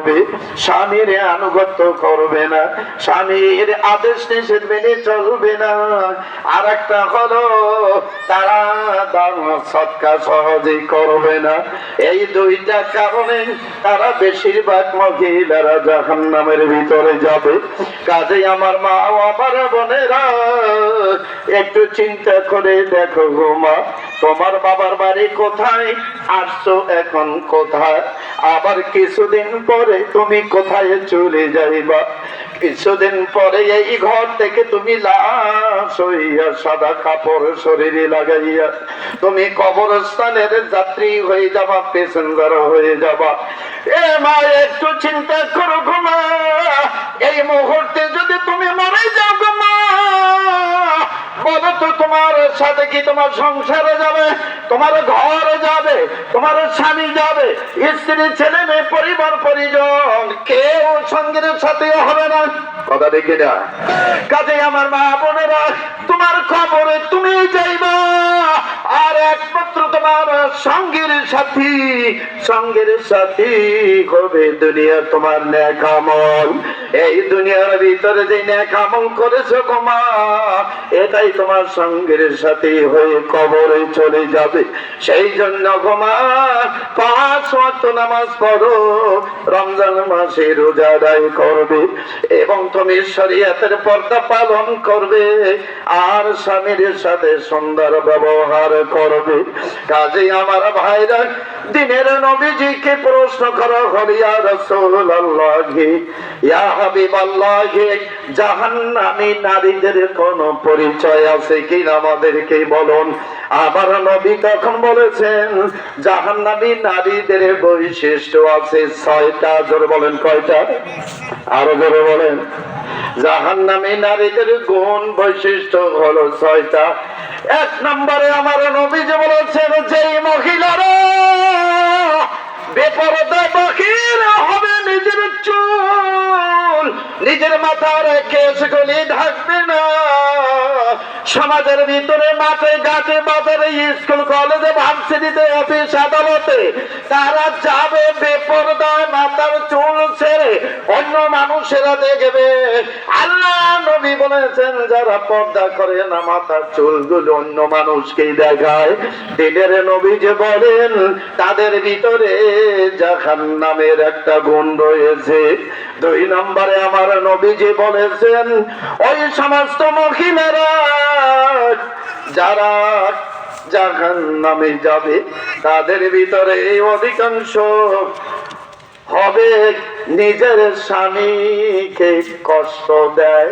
করবে, স্বামীর আনুগত্য করবে না, স্বামীর আদেশ নিষেধ মেনে চলবে না। আর একটা হলো তারা দান সৎকার সহজে করবে না। এই দুইটা কারণে তারা বেশিরভাগ মহিলারা জাহান্নামের ভিতরে যাবে। কাজেই আমার মা ও আমার বোনেরা একটু চিন্তা করে দেখো গো মা, তোমার বাবার বাড়ি কোথায়, আসছো এখন কোথায়, আবার কিছুদিন পরে তুমি কোথায় চলে যাইবা। কিছুদিন পরে এই ঘর থেকে তুমি লাশ হইয়া সাদা কাপড় শরীরে লাগাইয়া তুমি কবরস্থানের যাত্রী হয়ে যাবা, প্যাসেঞ্জার হয়ে যাবা। এ মা একটু চিন্তা করো গো মা, এই মুহূর্তে যদি তুমি মরে যাও গো মা, বলো তো তোমার সাথে কি তোমার সংসারে যাবে, তোমার ঘরে যাবে, তোমার স্বামী যাবে, স্ত্রী ছেলে মেয়ে পরিবার পরিজন কেউ সঙ্গের সাথে হবে না। কথা দেখি না? কাজে আমার মা বোনেরা, তোমার খবরে তুমি যাইবা, আর একমাত্র তোমার সঙ্গের সাথী হবে দুনিয়া তোমার নেক আমল। এই দুনিয়ার ভিতরে যে নেক আমল করেছো গো মা, এটাই তোমার সঙ্গের সাথী হয়ে কবরে চলে যাবে। সেই জন্য গো মা, 5 ওয়াক্ত নামাজ পড়ো, রমজান মাসে রোজা আদায় করবে, এবং তুমি শরীয়তের পর্দা পালন করবে, আর স্বামীর সাথে সুন্দর ব্যবহার করবে। কাজেই আমার ভাইরা, দিনের নবীজিকে প্রশ্ন করা হল, ইয়া রাসূলুল্লাহ, ইয়া হাবিবাল্লাহ, জাহান্নামী নারীদের কোন পরিচয় আছে কিনা আমাদেরকে বলুন। আমার নবী তখন বলেছেন, জাহান্নামী নারীদের বৈশিষ্ট্য আছে 6টা। জোরে বলেন, কয়টা? আরো জোরে বলেন। জাহান্নামী নারীদের গুণ বৈশিষ্ট্য হলো 6টা। 1 নম্বরে আমার নবী যে বলেছেন, যেই মহিলারা বেপরদা বাহির হবে, নিজের চুল নিজের মাথার কেশগুলি ঢাকবে না, সমাজের ভিতরে মাঠে ঘাটে বাজারে স্কুল কলেজে ভার্সিটিতে অফিস আদালতে তারা যাবে বেপরদায়, মাথার চুল ছেড়ে অন্য মানুষেরা দেখবে। আল্লাহ নবী বলেছেন, যারা পর্দা করে না, মাথার চুলগুলো অন্য মানুষকে দেখায়, দিনের নবী যে বলেন তাদের ভিতরে জাহান্নামের একটা গুণ রয়েছে। 2 নম্বরে আমার নবী যে বলেছেন, ওই সমস্ত মহিলারা যারা জাহান্নামে যাবে, তাদের ভিতরে অধিকাংশ হবে নিজের স্বামীকে কষ্ট দেয়।